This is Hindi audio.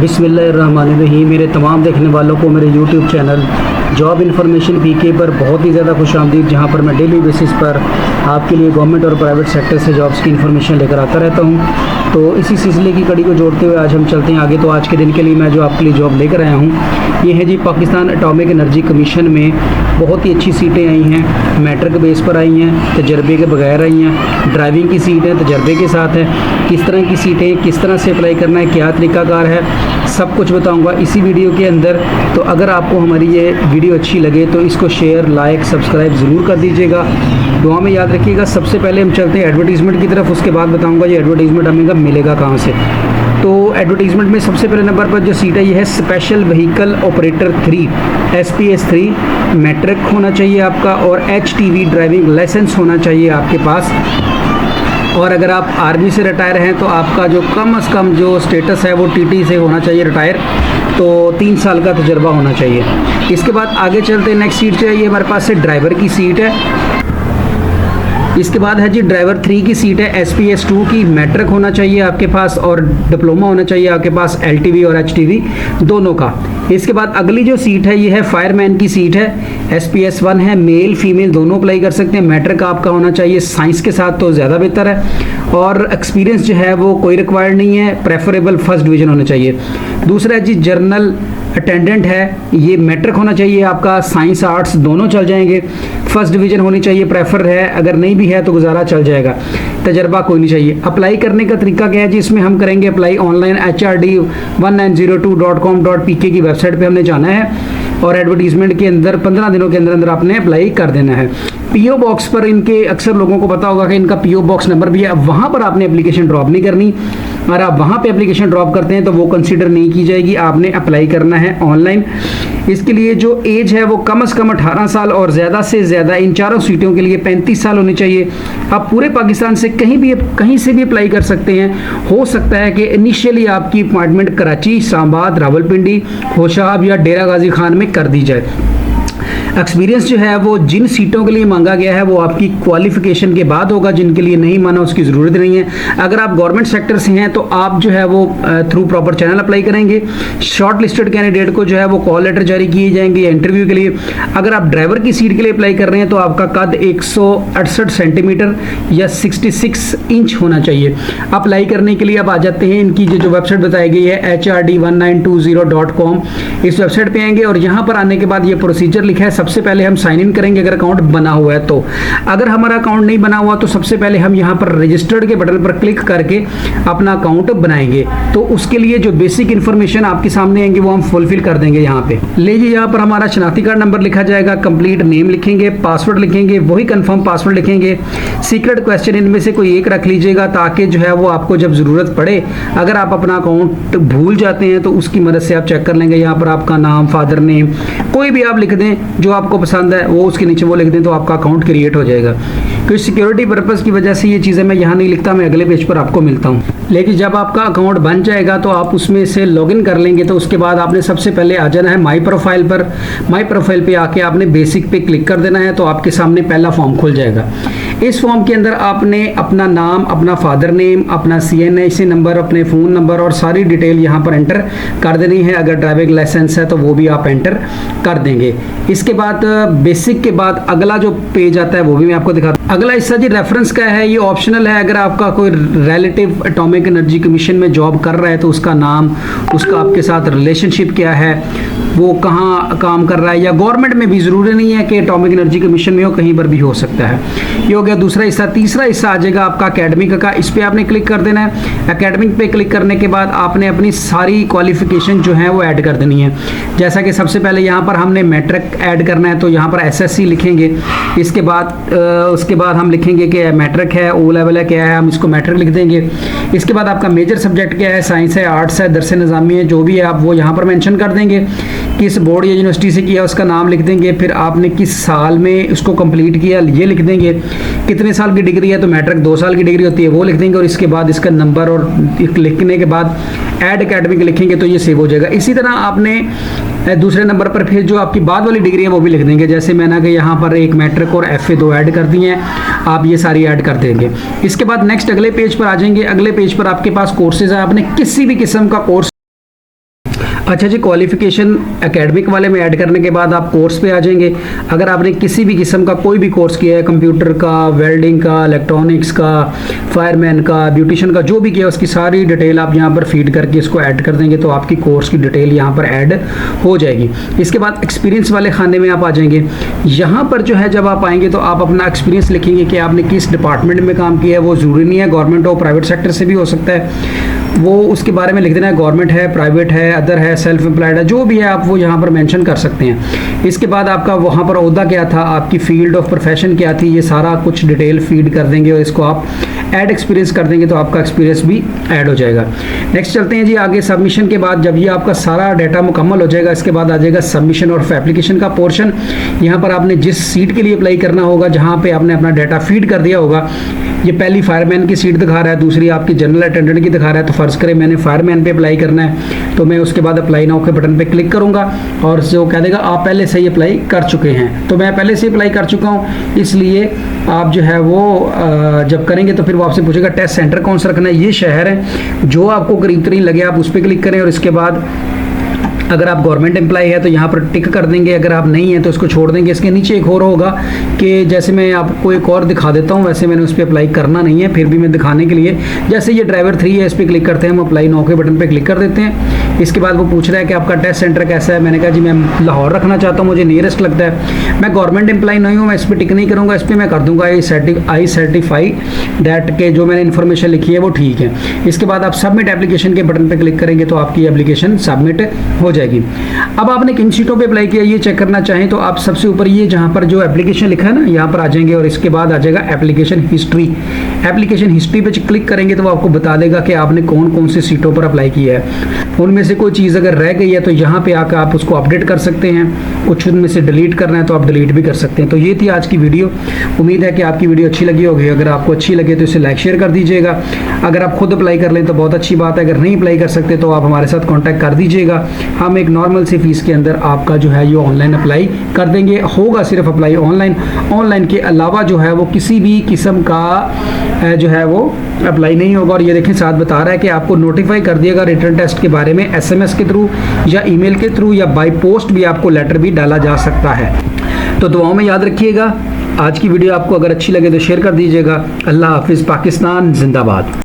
बिस्मिल्लाहिर्रहमानिर्रहीम। मेरे तमाम देखने वालों को मेरे यूट्यूब चैनल जॉब इन्फॉर्मेशन पीके पर बहुत ही ज़्यादा खुशामदीद, जहाँ पर मैं डेली बेसिस पर आपके लिए गवर्नमेंट और प्राइवेट सेक्टर से जॉब्स की इन्फॉर्मेशन लेकर आता रहता हूँ। तो इसी सिलसिले की कड़ी को जोड़ते हुए आज हम चलते हैं आगे। तो आज के दिन के लिए मैं जो आपके लिए जॉब लेकर आया हूँ ये है जी, पाकिस्तान एटॉमिक एनर्जी कमीशन में बहुत ही अच्छी सीटें आई हैं। मैट्रिक बेस पर आई हैं, तजर्बे के बगैर आई हैं। ड्राइविंग की सीट है, तजर्बे के साथ है। किस तरह की सीटें, किस तरह से अप्लाई करना है, क्या तरीकाकार है, सब कुछ बताऊंगा इसी वीडियो के अंदर। तो अगर आपको हमारी ये वीडियो अच्छी लगे तो इसको शेयर, लाइक, सब्सक्राइब ज़रूर कर दीजिएगा। दुआ में याद रखिएगा। सबसे पहले हम चलते हैं एडवर्टीज़मेंट की तरफ, उसके बाद बताऊंगा ये एडवर्टीज़मेंट हमें मिलेगा कहाँ से। तो एडवर्टीज़मेंट में सबसे पहले नंबर पर जो सीट है ये है special vehicle operator 3 SPS 3। Matric होना चाहिए आपका और HTV ड्राइविंग लाइसेंस होना चाहिए आपके पास। और अगर आप आर्मी से रिटायर हैं तो आपका जो कम से कम जो स्टेटस है वो TT से होना चाहिए रिटायर, तो 3 साल का तजर्बा होना चाहिए। इसके बाद आगे चलते हैं। नेक्स्ट सीट जो है ये हमारे पास से ड्राइवर की सीट है। इसके बाद है जी ड्राइवर 3 की सीट है SPS 2 की। मैट्रिक होना चाहिए आपके पास और डिप्लोमा होना चाहिए आपके पास, LTV और HTV दोनों का। इसके बाद अगली जो सीट है ये है फायरमैन की सीट है। SPS 1 है, मेल फीमेल दोनों अप्लाई कर सकते हैं। मैट्रिक आपका होना चाहिए साइंस के साथ तो ज़्यादा बेहतर है। और एक्सपीरियंस जो है वो कोई रिक्वायर्ड नहीं है, प्रेफरेबल फर्स्ट डिवीज़न होना चाहिए। दूसरा है जी जर्नल अटेंडेंट है, ये मैट्रिक होना चाहिए आपका, साइंस आर्ट्स दोनों चल जाएंगे। फर्स्ट डिवीज़न होनी चाहिए, प्रेफर है, अगर नहीं भी है तो गुजारा चल जाएगा, तजर्बा कोई नहीं चाहिए। अप्लाई करने का तरीका क्या है जी, इसमें हम करेंगे अप्लाई ऑनलाइन HRD1902.com.pk की वेबसाइट पे हमने जाना है और एडवर्टीजमेंट के अंदर 15 दिनों के अंदर अंदर आपने अप्लाई कर देना है। PO बॉक्स पर इनके अक्सर लोगों को पता होगा कि इनका PO बॉक्स नंबर भी है, वहाँ पर आपने एप्लीकेशन ड्रॉप नहीं करनी। अगर आप वहाँ पे एप्लीकेशन ड्रॉप करते हैं तो वो कंसीडर नहीं की जाएगी, आपने अप्लाई करना है ऑनलाइन। इसके लिए जो एज है वो कम से कम 18 साल और ज़्यादा से ज़्यादा इन चारों सीटों के लिए 35 साल होनी चाहिए। आप पूरे पाकिस्तान से कहीं से भी अप्लाई कर सकते हैं। हो सकता है कि इनिशियली आपकी अपॉइंटमेंट कराची, इस्लामाबाद, रावलपिंडी, होशाब या डेरा गाजी खान में कर दी जाए। एक्सपीरियंस जो है वो जिन सीटों के लिए मांगा गया है वो आपकी क्वालिफिकेशन के बाद होगा, जिनके लिए नहीं माना उसकी ज़रूरत नहीं है। अगर आप गवर्नमेंट सेक्टर से हैं तो आप जो है वो थ्रू प्रॉपर चैनल अप्लाई करेंगे। शॉर्ट लिस्टेड कैंडिडेट को जो है वो कॉल लेटर जारी किए जाएंगे इंटरव्यू के लिए। अगर आप ड्राइवर की सीट के लिए अप्लाई कर रहे हैं तो आपका कद 168 सेंटीमीटर या 66 इंच होना चाहिए। अप्लाई करने के लिए आप आ जाते हैं, इनकी जो वेबसाइट बताई गई है HRD1920.com, इस वेबसाइट पर आएंगे और यहाँ पर आने के बाद ये प्रोसीजर लिखा है। सबसे पहले हम साइन इन करेंगे अगर अकाउंट बना हुआ है तो। अगर हमारा अकाउंट नहीं बना हुआ तो सबसे पहले हम यहाँ पर रजिस्टर्ड के बटन पर क्लिक करके अपना अकाउंट बनाएंगे। तो उसके लिए जो बेसिक इन्फॉर्मेशन आपके सामने आएंगे वो हम फुलफिल कर देंगे। यहाँ पे लीजिए, यहाँ पर हमारा शनाख्ती कार्ड नंबर लिखा जाएगा, कंप्लीट नेम लिखेंगे, पासवर्ड लिखेंगे, वही कंफर्म पासवर्ड लिखेंगे। सीक्रेट क्वेश्चन इनमें से कोई एक रख लीजिएगा ताकि जो है वो आपको जब ज़रूरत पड़े, अगर आप अपना अकाउंट भूल जाते हैं तो उसकी मदद से आप चेक कर लेंगे। यहाँ पर आपका नाम, फादर नेम कोई भी आप लिख दें जो आपको पसंद है, वो उसके नीचे वो लिख दें तो आपका अकाउंट क्रिएट हो जाएगा। कुछ सिक्योरिटी पर्पज़ की वजह से ये चीज़ें मैं यहाँ नहीं लिखता, मैं अगले पेज पर आपको मिलता हूँ। लेकिन जब आपका अकाउंट बन जाएगा तो आप उसमें से लॉगिन कर लेंगे। तो उसके बाद आपने सबसे पहले आ जाना है माई प्रोफाइल पर। माई प्रोफाइल पे आके आपने बेसिक पे क्लिक कर देना है तो आपके सामने पहला फॉर्म खुल जाएगा। इस फॉर्म के अंदर आपने अपना नाम, अपना फादर नेम, अपना CNIC नंबर, अपने फ़ोन नंबर और सारी डिटेल यहाँ पर एंटर कर देनी है। अगर ड्राइविंग लाइसेंस है तो वो भी आप एंटर कर देंगे। इसके बाद बेसिक के बाद अगला जो पेज आता है वो भी मैं आपको दिखाता हूँ। अगला हिस्सा जी रेफरेंस का है, ये ऑप्शनल है। अगर आपका कोई रिलेटिव एटॉमिक एनर्जी कमीशन में जॉब कर रहा है तो उसका नाम, उसका आपके साथ रिलेशनशिप क्या है, वो कहाँ काम कर रहा है, या गवर्नमेंट में भी ज़रूरी नहीं है कि एटॉमिक एनर्जी कमीशन में हो, कहीं पर भी हो सकता है। ये हो गया दूसरा हिस्सा। तीसरा हिस्सा आ जाएगा आपका एकेडमिक का, इस पर आपने क्लिक कर देना है। एकेडमिक पे क्लिक करने के बाद आपने अपनी सारी क्वालिफिकेशन जो है वो ऐड कर देनी है। जैसा कि सबसे पहले यहाँ पर हमने मैट्रिक ऐड करना है तो यहाँ पर SSC लिखेंगे। इसके बाद हम लिखेंगे कि मैट्रिक है, O लेवल है, क्या है, हम इसको मैट्रिक लिख देंगे। इसके बाद आपका मेजर सब्जेक्ट क्या है, साइंस है, आर्ट्स है, दरस निज़ामी है, जो भी है आप वो यहाँ पर मेंशन कर देंगे। किस बोर्ड या यूनिवर्सिटी से किया उसका नाम लिख देंगे। फिर आपने किस साल में उसको कंप्लीट किया ये लिख देंगे। कितने साल की डिग्री है तो मैट्रिक 2 साल की डिग्री होती है वो लिख देंगे। और इसके बाद इसका नंबर और लिखने के बाद ऐड एकेडमिक लिखेंगे तो ये सेव हो जाएगा। इसी तरह आपने दूसरे नंबर पर फिर जो आपकी बाद वाली डिग्री है वो भी लिख देंगे। जैसे मैंने कि यहाँ पर एक मैट्रिक और FA 2 ऐड कर दी हैं, आप ये सारी ऐड कर देंगे। इसके बाद नेक्स्ट अगले पेज पर आ जाएंगे। अगले पेज पर आपके पास कोर्सेज है, आपने किसी भी किस्म का कोर्स अच्छा जी, क्वालिफिकेशन एकेडमिक वाले में ऐड करने के बाद आप कोर्स पे आ जाएंगे। अगर आपने किसी भी किस्म का कोई भी कोर्स किया है, कंप्यूटर का, वेल्डिंग का, इलेक्ट्रॉनिक्स का, फायरमैन का, ब्यूटिशियन का, जो भी किया उसकी सारी डिटेल आप यहाँ पर फीड करके इसको ऐड कर देंगे तो आपकी कोर्स की डिटेल यहाँ पर ऐड हो जाएगी। इसके बाद एक्सपीरियंस वाले खाने में आप आ जाएंगे। यहाँ पर जो है जब आप आएंगे तो आप अपना एक्सपीरियंस लिखेंगे कि आपने किस डिपार्टमेंट में काम किया है। वो ज़रूरी नहीं है गवर्नमेंट हो, प्राइवेट सेक्टर से भी हो सकता है, वो उसके बारे में लिख देना है। गवर्नमेंट है, प्राइवेट है, अदर है, सेल्फ एम्प्लॉयड है, जो भी है आप वो यहाँ पर मेंशन कर सकते हैं। इसके बाद आपका वहाँ पर ओहदा क्या था, आपकी फील्ड ऑफ प्रोफेशन क्या थी, ये सारा कुछ डिटेल फीड कर देंगे और इसको आप ऐड एक्सपीरियंस कर देंगे तो आपका एक्सपीरियंस भी ऐड हो जाएगा। नेक्स्ट चलते हैं जी आगे। सबमिशन के बाद जब ये आपका सारा डाटा मुकम्मल हो जाएगा, इसके बाद आ जाएगा सबमिशन और एप्लीकेशन का पोर्शन। यहाँ पर आपने जिस सीट के लिए अप्लाई करना होगा, जहाँ पे आपने अपना डाटा फीड कर दिया होगा, ये पहली फायरमैन की सीट दिखा रहा है, दूसरी आपकी जनरल अटेंडेंट की दिखा रहा है। तो फर्ज करें मैंने फायरमैन पे अप्लाई करना है, तो मैं उसके बाद अप्लाई नाउ के बटन पे क्लिक करूंगा और जो कह देगा आप पहले से ही अप्लाई कर चुके हैं। तो मैं पहले से अप्लाई कर चुका हूं, इसलिए आप जो है वो जब करेंगे तो फिर वो आपसे पूछेगा टेस्ट सेंटर कौन सा रखना है। ये शहर है जो आपको करीब तरीन लगे आप उस पर क्लिक करें और इसके बाद अगर आप गवर्नमेंट एम्प्लॉय है तो यहाँ पर टिक कर देंगे, अगर आप नहीं है तो इसको छोड़ देंगे। इसके नीचे एक और होगा कि जैसे मैं आपको एक और दिखा देता हूँ, वैसे मैंने उस पर अप्लाई करना नहीं है, फिर भी मैं दिखाने के लिए, जैसे ये ड्राइवर 3 है, इस पर क्लिक करते हैं, हम अप्लाई नाउ के बटन पर क्लिक कर देते हैं। इसके बाद वो पूछ रहा है कि आपका टेस्ट सेंटर कैसा है। मैंने कहा जी मैं लाहौर रखना चाहता हूँ, मुझे नियरेस्ट लगता है। मैं गवर्नमेंट एम्प्लॉय नहीं हूँ, मैं इस पर टिक नहीं करूँगा, इस पर मैं कर दूँगा आई सर्टिफाई दैट के जो मैंने इन्फॉर्मेशन लिखी है वो ठीक है। इसके बाद आप सबमिट एप्लीकेशन के बटन पर क्लिक करेंगे तो आपकी एप्लीकेशन सबमिट हो जाएगी। अब आपने किन सीटों पे अप्लाई किया ये चेक करना चाहें तो आप सबसे ऊपर ये जहां पर जो एप्लीकेशन लिखा है ना, यहाँ पर आ जाएंगे और इसके बाद आ जाएगा एप्लीकेशन हिस्ट्री। एप्लीकेशन हिस्ट्री पे क्लिक करेंगे तो वो आपको बता देगा कि आपने कौन कौन सी सीटों पर अप्लाई किया है। उनमें से कोई चीज़ अगर रह गई है तो यहाँ पे आकर आप उसको अपडेट कर सकते हैं, कुछ उनमें से डिलीट करना है तो आप डिलीट भी कर सकते हैं। तो ये थी आज की वीडियो। उम्मीद है कि आपकी वीडियो अच्छी लगी होगी। अगर आपको अच्छी लगे तो इसे लाइक शेयर कर दीजिएगा। अगर आप खुद अप्लाई कर लें तो बहुत अच्छी बात है, अगर नहीं अप्लाई कर सकते तो आप हमारे साथ कॉन्टैक्ट कर दीजिएगा। हम एक नॉर्मल सी फीस के अंदर आपका जो है ये ऑनलाइन अप्लाई कर देंगे। होगा सिर्फ अप्लाई ऑनलाइन के अलावा जो है वो किसी भी किस्म का जो है वो अप्लाई नहीं होगा। और ये देखें साथ बता रहा है कि आपको नोटिफाई कर दिएगा रिटर्न टेस्ट के बारे में SMS के थ्रू या ईमेल के थ्रू या बाय पोस्ट भी आपको लेटर भी डाला जा सकता है। तो दुआओं में याद रखिएगा। आज की वीडियो आपको अगर अच्छी लगे तो शेयर कर दीजिएगा। अल्लाह हाफिज़। पाकिस्तान जिंदाबाद।